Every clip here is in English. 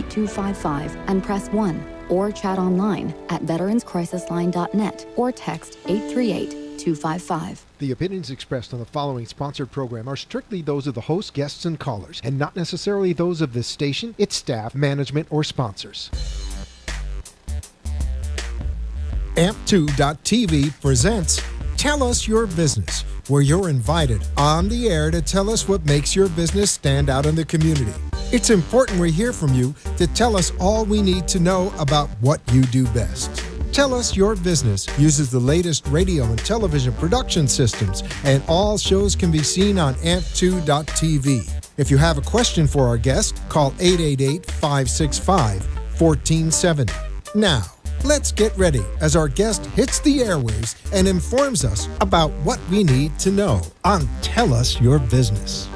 888-255 and press 1, or chat online at veteranscrisisline.net or text 838-255. The opinions expressed on the following sponsored program are strictly those of the host, guests, and callers, and not necessarily those of this station, its staff, management, or sponsors. AMP2.TV presents Tell Us Your Business, where you're invited on the air to tell us what makes your business stand out in the community. It's important we hear from you to tell us all we need to know about what you do best. Tell Us Your Business uses the latest radio and television production systems, and all shows can be seen on AMP2.TV. If you have a question for our guest, call 888-565-1470. Now, let's get ready as our guest hits the airwaves and informs us about what we need to know on Tell Us Your Business.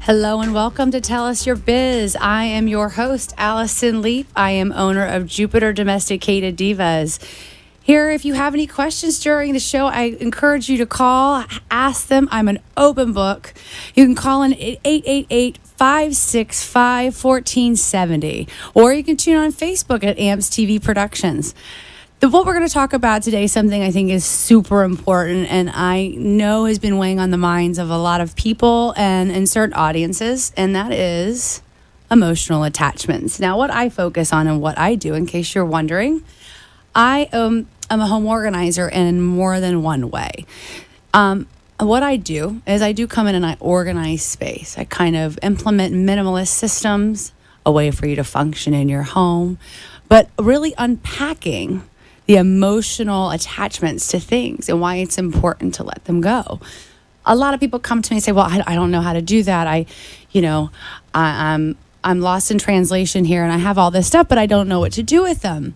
Hello and welcome to Tell Us Your Biz. I am your host, Allison Leap. I am owner of Jupiter Domesticated Divas. Here, if you have any questions during the show, I encourage you to call, ask them. I'm an open book. You can call in 888-565-1470, or you can tune on Facebook at AMPS TV Productions. What we're going to talk about today is something I think is super important and I know has been weighing on the minds of a lot of people and in certain audiences, and that is emotional attachments. Now, what I focus on and what I do, in case you're wondering, I am a home organizer in more than one way. What I do is I do come in and I organize space. I kind of implement minimalist systems, a way for you to function in your home, but really unpacking the emotional attachments to things and why it's important to let them go. A lot of people come to me and say, well, I don't know how to do that. I'm lost in translation here and I have all this stuff, but I don't know what to do with them.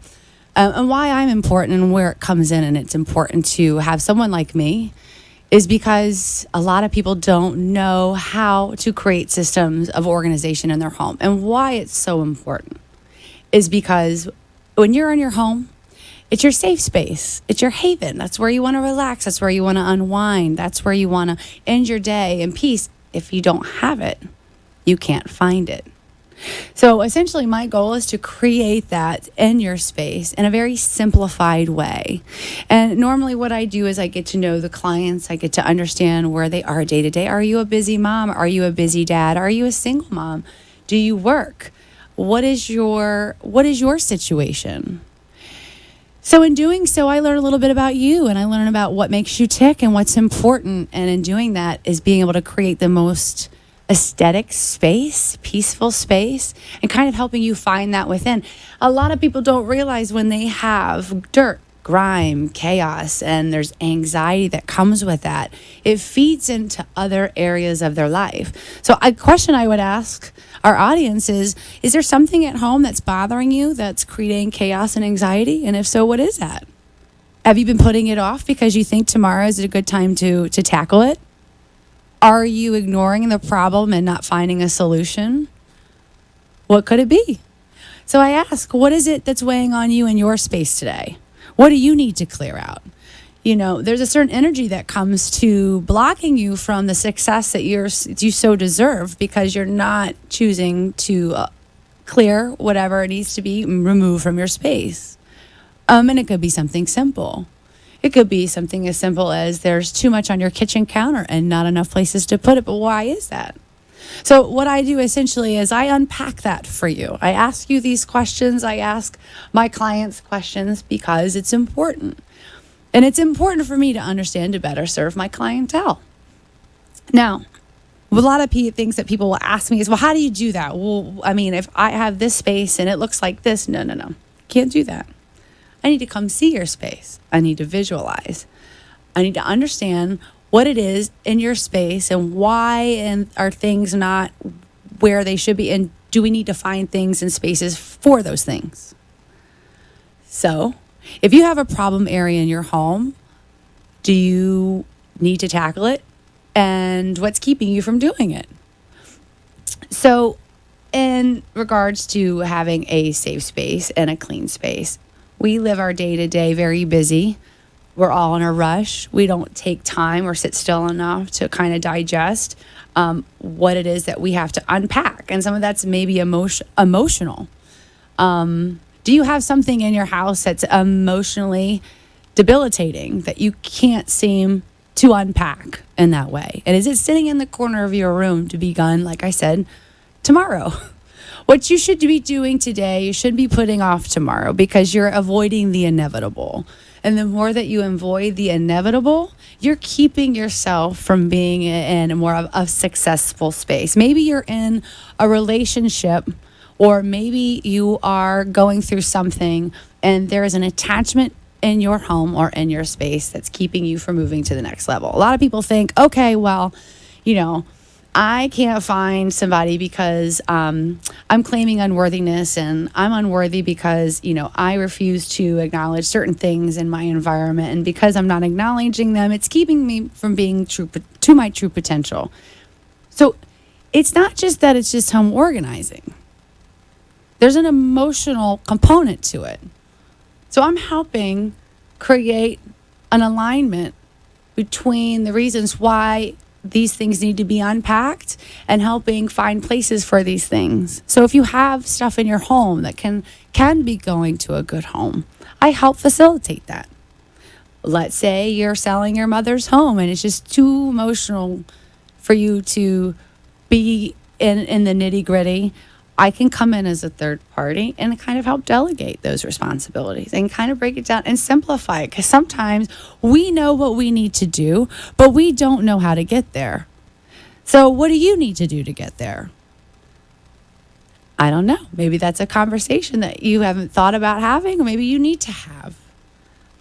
And why I'm important and where it comes in and it's important to have someone like me is because a lot of people don't know how to create systems of organization in their home. And why it's so important is because when you're in your home, it's your safe space. It's your haven. That's where you want to relax. That's where you want to unwind. That's where you want to end your day in peace. If you don't have it, you can't find it. So essentially, my goal is to create that in your space in a very simplified way. And normally what I do is I get to know the clients. I get to understand where they are day to day. Are you a busy mom? Are you a busy dad? Are you a single mom? Do you work? What is your situation? So in doing so, I learn a little bit about you and I learn about what makes you tick and what's important. And in doing that is being able to create the most aesthetic space, peaceful space, and kind of helping you find that within. A lot of people don't realize when they have dirt, grime, chaos, and there's anxiety that comes with that, it feeds into other areas of their life. So a question I would ask our audience is there something at home that's bothering you that's creating chaos and anxiety? And if so, what is that? Have you been putting it off because you think tomorrow is a good time to tackle it? Are you ignoring the problem and not finding a solution? What could it be? So I ask, what is it that's weighing on you in your space today? What do you need to clear out? You know, there's a certain energy that comes to blocking you from the success that you so deserve because you're not choosing to clear whatever needs to be removed from your space. And it could be something simple. It could be something as simple as there's too much on your kitchen counter and not enough places to put it. But why is that? So what I do essentially is I unpack that for you. I ask you these questions. I ask my clients questions because it's important. And it's important for me to understand to better serve my clientele. Now, a lot of things that people will ask me is, well, how do you do that? Well, I mean, if I have this space and it looks like this, no. Can't do that. I need to come see your space. I need to visualize. I need to understand what it is in your space and why and are things not where they should be, and do we need to find things and spaces for those things? So if you have a problem area in your home, do you need to tackle it? And what's keeping you from doing it? So in regards to having a safe space and a clean space, we live our day-to-day very busy. we're all in a rush. We don't take time or sit still enough to kind of digest what it is that we have to unpack. And some of that's maybe emotional. Do you have something in your house that's emotionally debilitating that you can't seem to unpack in that way? And is it sitting in the corner of your room to be done, like I said, tomorrow? What you should be doing today, you should be putting off tomorrow because you're avoiding the inevitable. And the more that you avoid the inevitable, you're keeping yourself from being in a more of a successful space. Maybe you're in a relationship, or maybe you are going through something and there is an attachment in your home or in your space that's keeping you from moving to the next level. A lot of people think, okay, well, I can't find somebody because I'm claiming unworthiness, and I'm unworthy because, I refuse to acknowledge certain things in my environment. And because I'm not acknowledging them, it's keeping me from being true to my true potential. So it's not just that it's just home organizing. There's an emotional component to it. So I'm helping create an alignment between the reasons why these things need to be unpacked and helping find places for these things. So if you have stuff in your home that can be going to a good home, I help facilitate that. Let's say you're selling your mother's home and it's just too emotional for you to be in the nitty-gritty. I can come in as a third party and kind of help delegate those responsibilities and kind of break it down and simplify it. Because sometimes we know what we need to do, but we don't know how to get there. So what do you need to do to get there? I don't know. Maybe that's a conversation that you haven't thought about having, or maybe you need to have.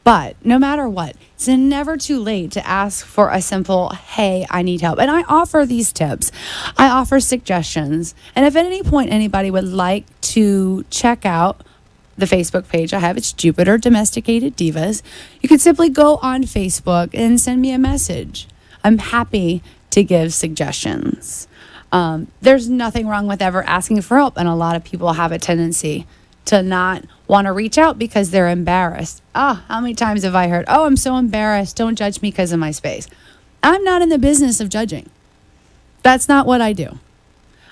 But no matter what, it's never too late to ask for a simple, hey, I need help. And I offer these tips. I offer suggestions. And if at any point anybody would like to check out the Facebook page I have, it's Jupiter Domesticated Divas, you can simply go on Facebook and send me a message. I'm happy to give suggestions. There's nothing wrong with ever asking for help. And a lot of people have a tendency to not want to reach out because they're embarrassed. How many times have I heard, I'm so embarrassed. Don't judge me because of my space. I'm not in the business of judging. That's not what I do.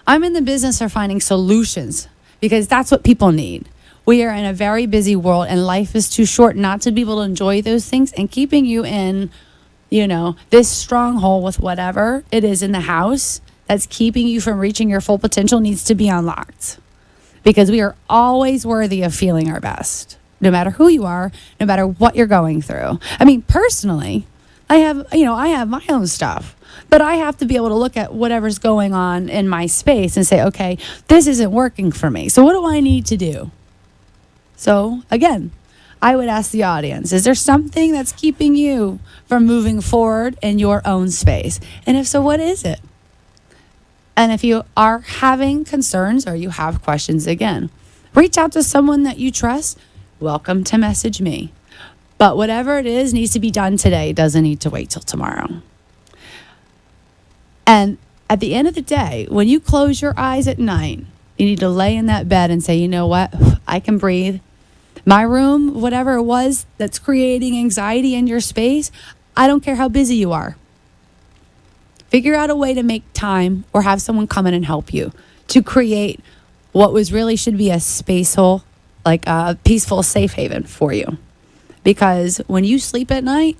I'm in the business of finding solutions because that's what people need. We are in a very busy world and life is too short not to be able to enjoy those things, and keeping you in, this stronghold with whatever it is in the house that's keeping you from reaching your full potential needs to be unlocked. Because we are always worthy of feeling our best, no matter who you are, no matter what you're going through. I mean, personally, I have my own stuff, but I have to be able to look at whatever's going on in my space and say, okay, this isn't working for me. So what do I need to do? So again, I would ask the audience, is there something that's keeping you from moving forward in your own space? And if so, what is it? And if you are having concerns or you have questions, again, reach out to someone that you trust. Welcome to message me. But whatever it is needs to be done today. It doesn't need to wait till tomorrow. And at the end of the day, when you close your eyes at night, you need to lay in that bed and say, you know what? I can breathe. My room, whatever it was that's creating anxiety in your space, I don't care how busy you are. Figure out a way to make time or have someone come in and help you to create what should be a spaceful, like a peaceful safe haven for you. Because when you sleep at night,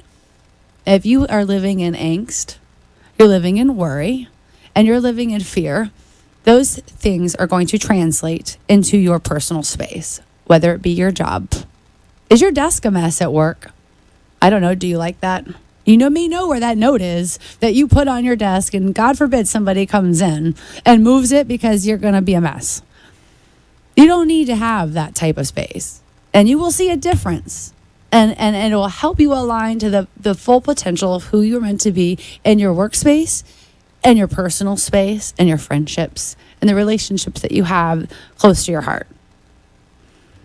if you are living in angst, you're living in worry, and you're living in fear, those things are going to translate into your personal space, whether it be your job. Is your desk a mess at work? I don't know. Do you like that? You know where that note is that you put on your desk, and God forbid somebody comes in and moves it because you're going to be a mess. You don't need to have that type of space, and you will see a difference, and it will help you align to the full potential of who you're meant to be in your workspace and your personal space and your friendships and the relationships that you have close to your heart.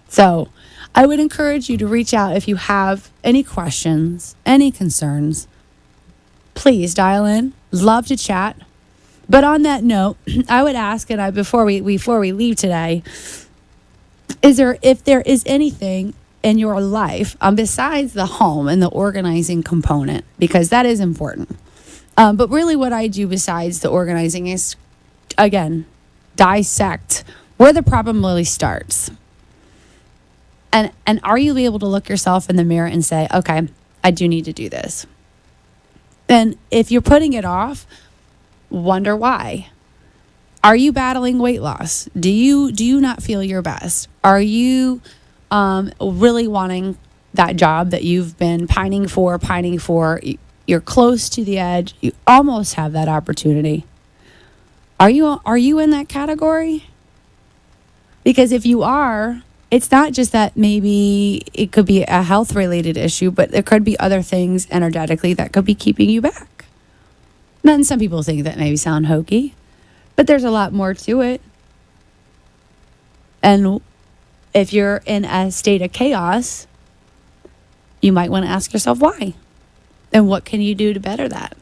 So I would encourage you to reach out if you have any questions, any concerns. Please dial in. Love to chat. But on that note, I would ask, and before we leave today, if there is anything in your life, besides the home and the organizing component, because that is important. But really what I do besides the organizing is, again, dissect where the problem really starts. And are you able to look yourself in the mirror and say, okay, I do need to do this. And if you're putting it off, wonder why. Are you battling weight loss? Do you not feel your best? Are you really wanting that job that you've been pining for? You're close to the edge. You almost have that opportunity. Are you in that category? Because if you are, it's not just that maybe it could be a health related issue, but there could be other things energetically that could be keeping you back. And then some people think that maybe sound hokey, but there's a lot more to it. And if you're in a state of chaos, you might want to ask yourself why. And what can you do to better that?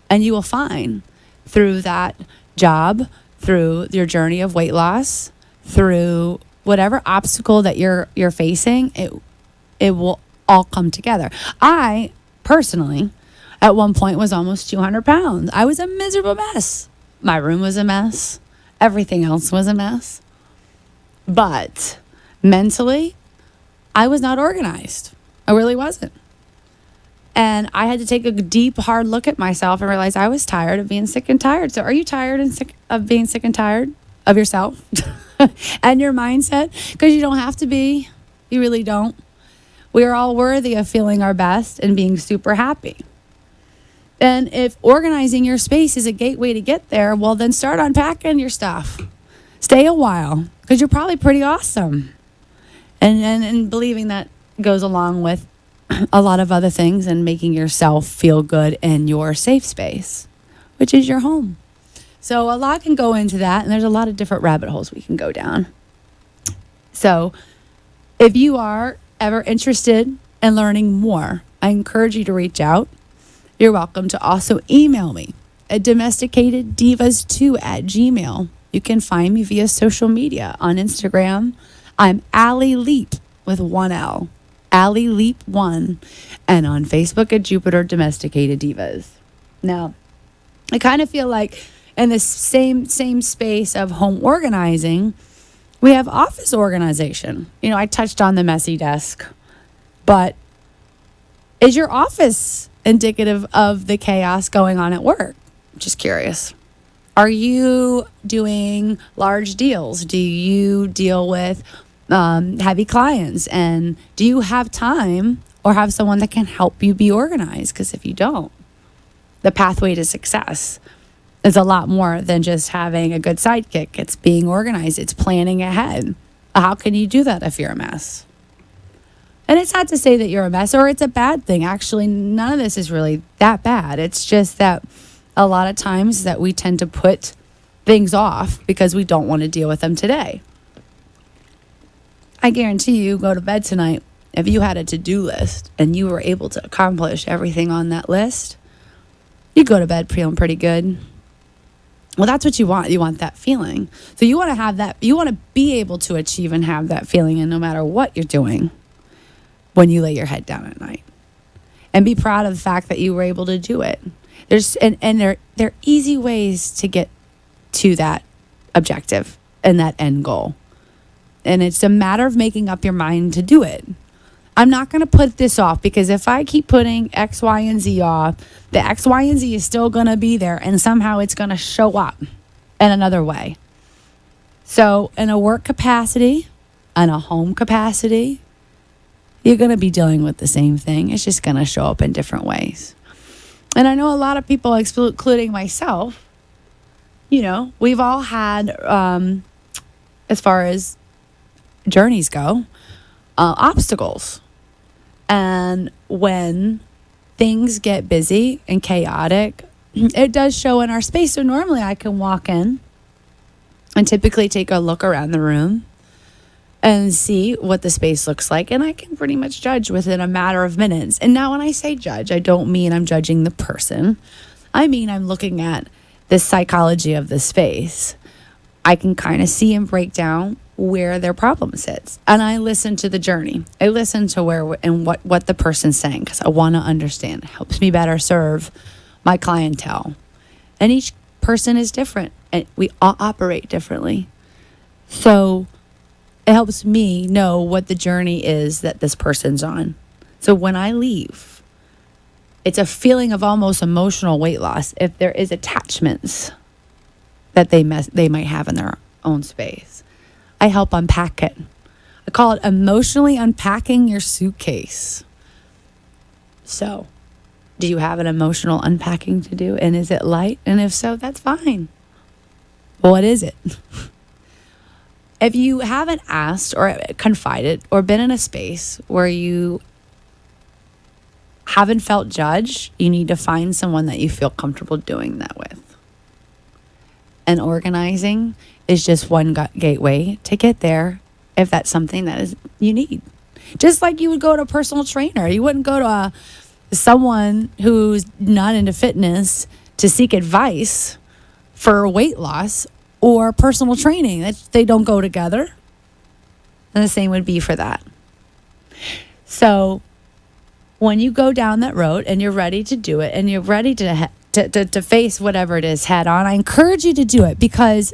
And you will find through that job, through your journey of weight loss, through whatever obstacle that you're facing, it will all come together. I personally, at one point, was almost 200 pounds. I was a miserable mess. My room was a mess. Everything else was a mess. But mentally, I was not organized. I really wasn't. And I had to take a deep, hard look at myself and realize I was tired of being sick and tired. So are you tired of being sick and tired of yourself and your mindset? Because you don't have to be. You really don't. We are all worthy of feeling our best and being super happy. And if organizing your space is a gateway to get there, well, then start unpacking your stuff. Stay a while because you're probably pretty awesome. And believing that goes along with a lot of other things and making yourself feel good in your safe space, which is your home. So a lot can go into that, and there's a lot of different rabbit holes we can go down. So if you are ever interested in learning more, I encourage you to reach out. You're welcome to also email me at domesticateddivas2@gmail.com. You can find me via social media on Instagram. I'm Allie Leap with 1 L. Allie Leap 1, and on Facebook at Jupiter Domesticated Divas. Now, I kind of feel like in this same space of home organizing, we have office organization. You know, I touched on the messy desk, but is your office indicative of the chaos going on at work? Just curious. Are you doing large deals? Do you deal with heavy clients? And do you have time or have someone that can help you be organized? Because if you don't, the pathway to success is a lot more than just having a good sidekick. It's being organized. It's planning ahead. How can you do that if you're a mess? And it's not to say that you're a mess or it's a bad thing. Actually, none of this is really that bad. It's just that a lot of times that we tend to put things off because we don't want to deal with them today. I guarantee you go to bed tonight, if you had a to-do list and you were able to accomplish everything on that list, you go to bed feeling pretty good. Well, that's what you want. You want that feeling. So you want to have that. You want to be able to achieve and have that feeling, and no matter what you're doing when you lay your head down at night, and be proud of the fact that you were able to do it. There are easy ways to get to that objective and that end goal. And it's a matter of making up your mind to do it. I'm not going to put this off, because if I keep putting X, Y, and Z off, the X, Y, and Z is still going to be there, and somehow it's going to show up in another way. So in a work capacity, in a home capacity, you're going to be dealing with the same thing. It's just going to show up in different ways. And I know a lot of people, including myself, we've all had, as far as journeys go, obstacles. And when things get busy and chaotic, it does show in our space. So normally I can walk in and typically take a look around the room and see what the space looks like. And I can pretty much judge within a matter of minutes. And now when I say judge, I don't mean I'm judging the person. I mean, I'm looking at the psychology of the space. I can kind of see and break down where their problem sits. And I listen to the journey. I listen to where and what the person's saying because I want to understand. It helps me better serve my clientele. And each person is different and we all operate differently. So it helps me know what the journey is that this person's on. So when I leave, it's a feeling of almost emotional weight loss if there is attachments that they might have in their own space. I help unpack it. I call it emotionally unpacking your suitcase. So, do you have an emotional unpacking to do? And is it light? And if so, that's fine. What is it? If you haven't asked or confided or been in a space where you haven't felt judged, you need to find someone that you feel comfortable doing that with. And organizing is just one gateway to get there if that's something that is you need. Just like you would go to a personal trainer. You wouldn't go to someone who's not into fitness to seek advice for weight loss or personal training. They don't go together. And the same would be for that. So when you go down that road and you're ready to do it and you're ready to face whatever it is head on, I encourage you to do it because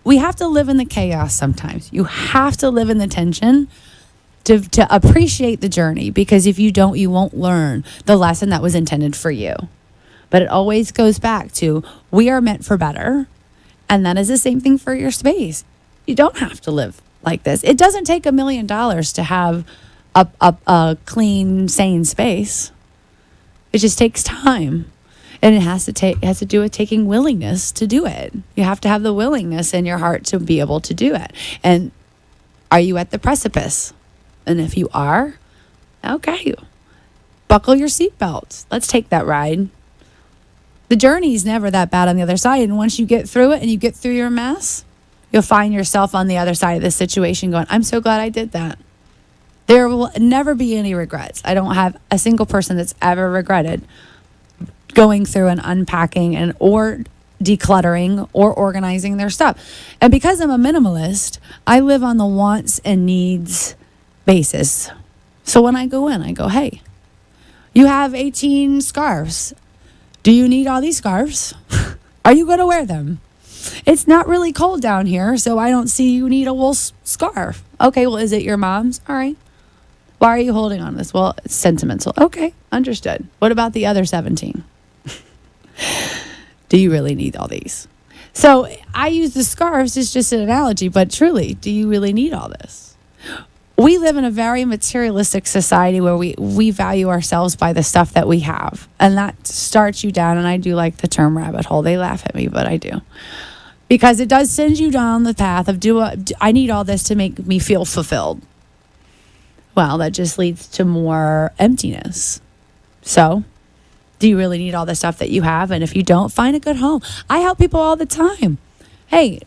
we have to live in the chaos sometimes. You have to live in the tension to appreciate the journey because if you don't, you won't learn the lesson that was intended for you. But it always goes back to we are meant for better. And that is the same thing for your space. You don't have to live like this. It doesn't take $1 million to have a clean, sane space. It just takes time. And it has to do with taking willingness to do it. You have to have the willingness in your heart to be able to do it. And are you at the precipice? And if you are, okay, buckle your seatbelts. Let's take that ride. The journey is never that bad on the other side. And once you get through it and you get through your mess, you'll find yourself on the other side of the situation going, I'm so glad I did that. There will never be any regrets. I don't have a single person that's ever regretted going through and unpacking and or decluttering or organizing their stuff. And because I'm a minimalist, I live on the wants and needs basis. So when I go in, I go, hey, you have 18 scarves. Do you need all these scarves? Are you going to wear them? It's not really cold down here, so I don't see you need a wool scarf. Okay, well, is it your mom's? All right. Why are you holding on to this? Well, it's sentimental. Okay, understood. What about the other 17? Do you really need all these? So I use the scarves as just an analogy, but truly, do you really need all this? We live in a very materialistic society where we value ourselves by the stuff that we have. And that starts you down. And I do like the term rabbit hole. They laugh at me, but I do. Because it does send you down the path of I need all this to make me feel fulfilled. Well, that just leads to more emptiness. So, do you really need all the stuff that you have? And if you don't, find a good home. I help people all the time. Hey,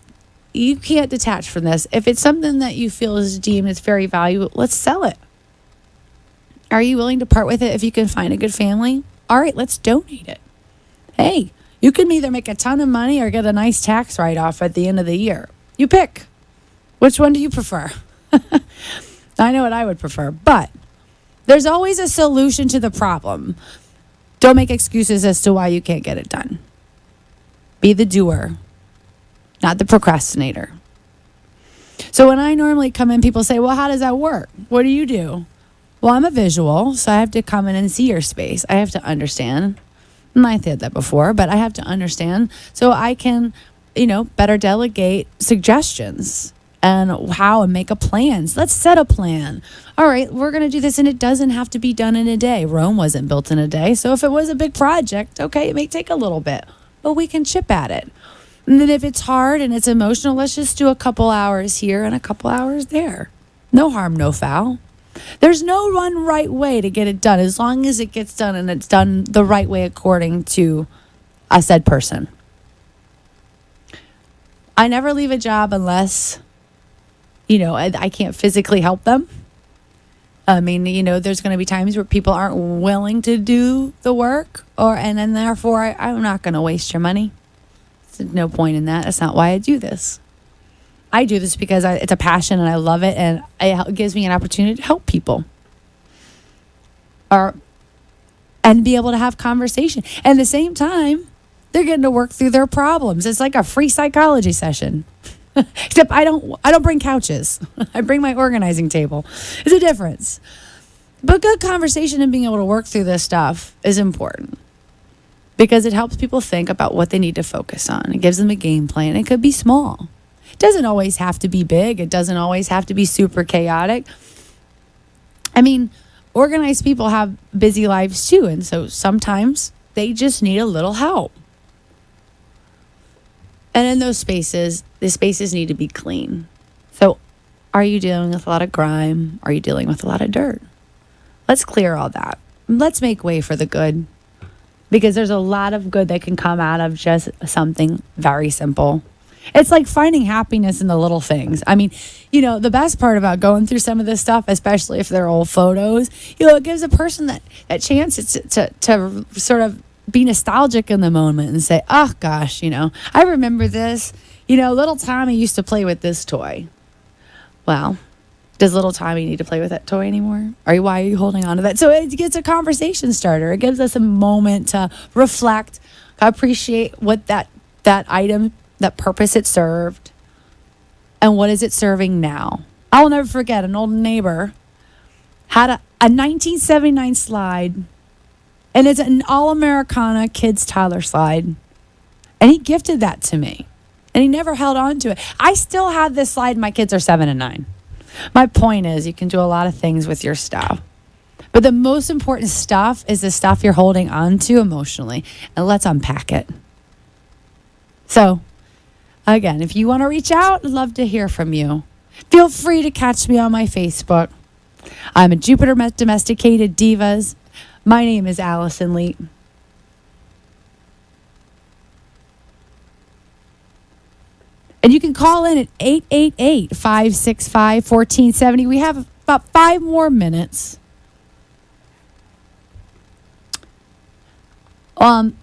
you can't detach from this. If it's something that you feel is deemed as very valuable, let's sell it. Are you willing to part with it if you can find a good family? All right, let's donate it. Hey, you can either make a ton of money or get a nice tax write-off at the end of the year. You pick. Which one do you prefer? I know what I would prefer, but there's always a solution to the problem. Don't make excuses as to why you can't get it done. Be the doer, not the procrastinator. So when I normally come in, people say, well, how does that work? What do you do? Well, I'm a visual, so I have to come in and see your space. I have to understand. And I said that before, but I have to understand so I can, better delegate suggestions and how and make a plan. So let's set a plan. All right, we're going to do this, and it doesn't have to be done in a day. Rome wasn't built in a day. So if it was a big project, okay, it may take a little bit, but we can chip at it. And then if it's hard and it's emotional, let's just do a couple hours here and a couple hours there. No harm, no foul. There's no one right way to get it done as long as it gets done and it's done the right way according to a said person. I never leave a job unless, I can't physically help them. I mean, there's going to be times where people aren't willing to do the work and then therefore I'm not going to waste your money. There's no point in that. That's not why I do this. I do this because it's a passion and I love it, and it gives me an opportunity to help people. And be able to have conversation. And at the same time, they're getting to work through their problems. It's like a free psychology session. Except I don't bring couches. I bring my organizing table. It's a difference. But good conversation and being able to work through this stuff is important because it helps people think about what they need to focus on. It gives them a game plan. It could be small. It doesn't always have to be big. It doesn't always have to be super chaotic. I mean, organized people have busy lives too, and so sometimes they just need a little help. And in those spaces, the spaces need to be clean. So are you dealing with a lot of grime? Are you dealing with a lot of dirt? Let's clear all that. Let's make way for the good, because there's a lot of good that can come out of just something very simple. It's like finding happiness in the little things. I mean, the best part about going through some of this stuff, especially if they're old photos, it gives a person that chance to sort of be nostalgic in the moment and say, oh gosh, I remember this. Little Tommy used to play with this toy. Well, does little Tommy need to play with that toy anymore? Why are you holding on to that? So it gets a conversation starter. It gives us a moment to reflect, appreciate what that item, that purpose it served, and what is it serving now. I'll never forget, an old neighbor had a 1979 slide, and it's an all-Americana kids toddler slide, and he gifted that to me, and he never held on to it. I still have this slide. My kids are 7 and 9. My point is, you can do a lot of things with your stuff, but the most important stuff is the stuff you're holding on to emotionally, and let's unpack it. So, again, if you want to reach out, I'd love to hear from you. Feel free to catch me on my Facebook. I'm a Jupiter Domesticated Divas. My name is Allison Leet. And you can call in at 888-565-1470. We have about 5 more minutes. And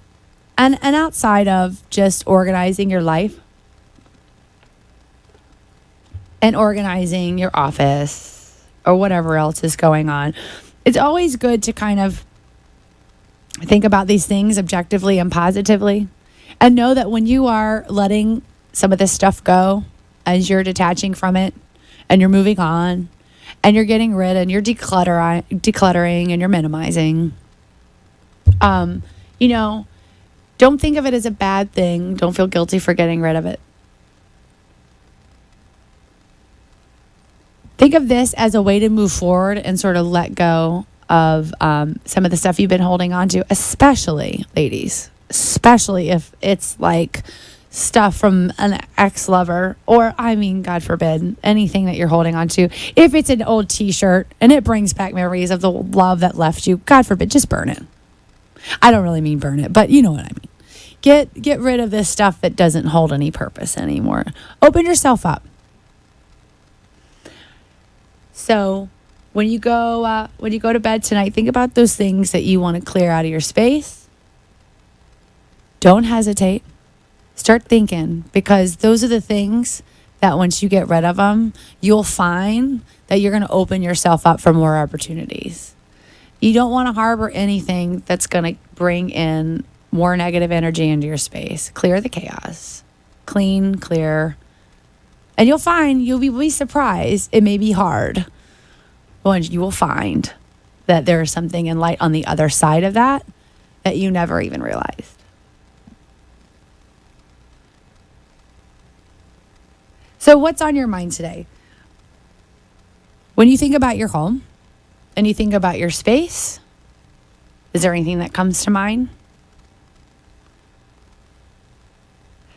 outside of just organizing your life and organizing your office or whatever else is going on, it's always good to kind of think about these things objectively and positively, and know that when you are letting some of this stuff go, as you're detaching from it and you're moving on and you're getting rid and you're decluttering and you're minimizing, don't think of it as a bad thing. Don't feel guilty for getting rid of it. Think of this as a way to move forward and sort of let go of some of the stuff you've been holding on to, especially, ladies, especially if it's like stuff from an ex-lover, or, God forbid, anything that you're holding on to. If it's an old t-shirt and it brings back memories of the love that left you, God forbid, just burn it. I don't really mean burn it, but you know what I mean. Get rid of this stuff that doesn't hold any purpose anymore. Open yourself up. So when you go to bed tonight, think about those things that you want to clear out of your space. Don't hesitate. Start thinking, because those are the things that once you get rid of them, you'll find that you're going to open yourself up for more opportunities. You don't want to harbor anything that's going to bring in more negative energy into your space. Clear the chaos. Clean, clear. And you'll be surprised. It may be hard, but you will find that there is something in light on the other side of that you never even realized. So what's on your mind today? When you think about your home and you think about your space, is there anything that comes to mind?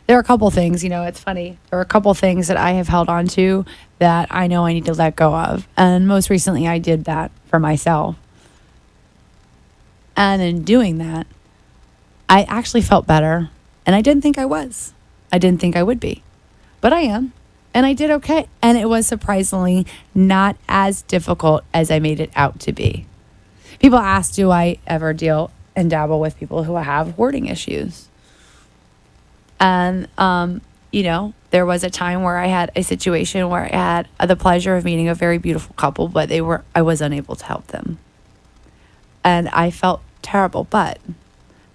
There are a couple things, it's funny. There are a couple things that I have held on to that I know I need to let go of. And most recently I did that for myself. And in doing that, I actually felt better. And I didn't think I was. I didn't think I would be. But I am. And I did okay. And it was surprisingly not as difficult as I made it out to be. People ask, do I ever deal and dabble with people who have hoarding issues? And, There was a time where I had a situation where I had the pleasure of meeting a very beautiful couple, but I was unable to help them. And I felt terrible, but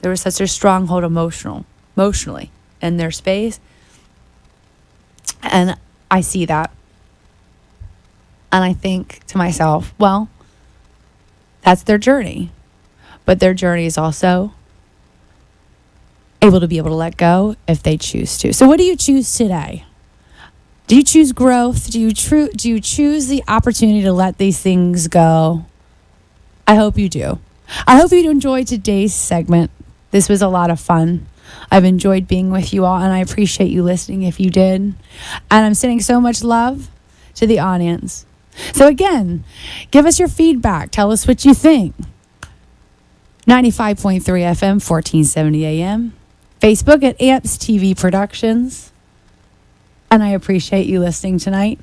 there was such a stronghold emotionally in their space. And I see that. And I think to myself, well, that's their journey. But their journey is also able to let go if they choose to. So what do you choose today? Do you choose growth? Do you choose the opportunity to let these things go? I hope you do. I hope you enjoyed today's segment. This was a lot of fun. I've enjoyed being with you all, and I appreciate you listening if you did. And I'm sending so much love to the audience. So again, give us your feedback. Tell us what you think. 95.3 FM, 1470 AM. Facebook at AMPS TV Productions. And I appreciate you listening tonight.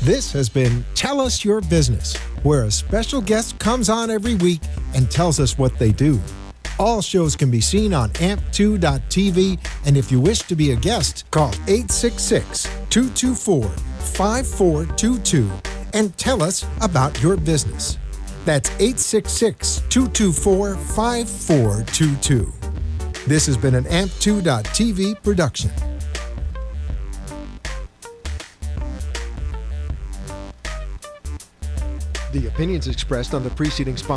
This has been Tell Us Your Business, where a special guest comes on every week and tells us what they do. All shows can be seen on amp2.tv, and if you wish to be a guest, call 866-224-5422 and tell us about your business. That's 866-224-5422. This has been an amp2.tv production. The opinions expressed on the preceding spot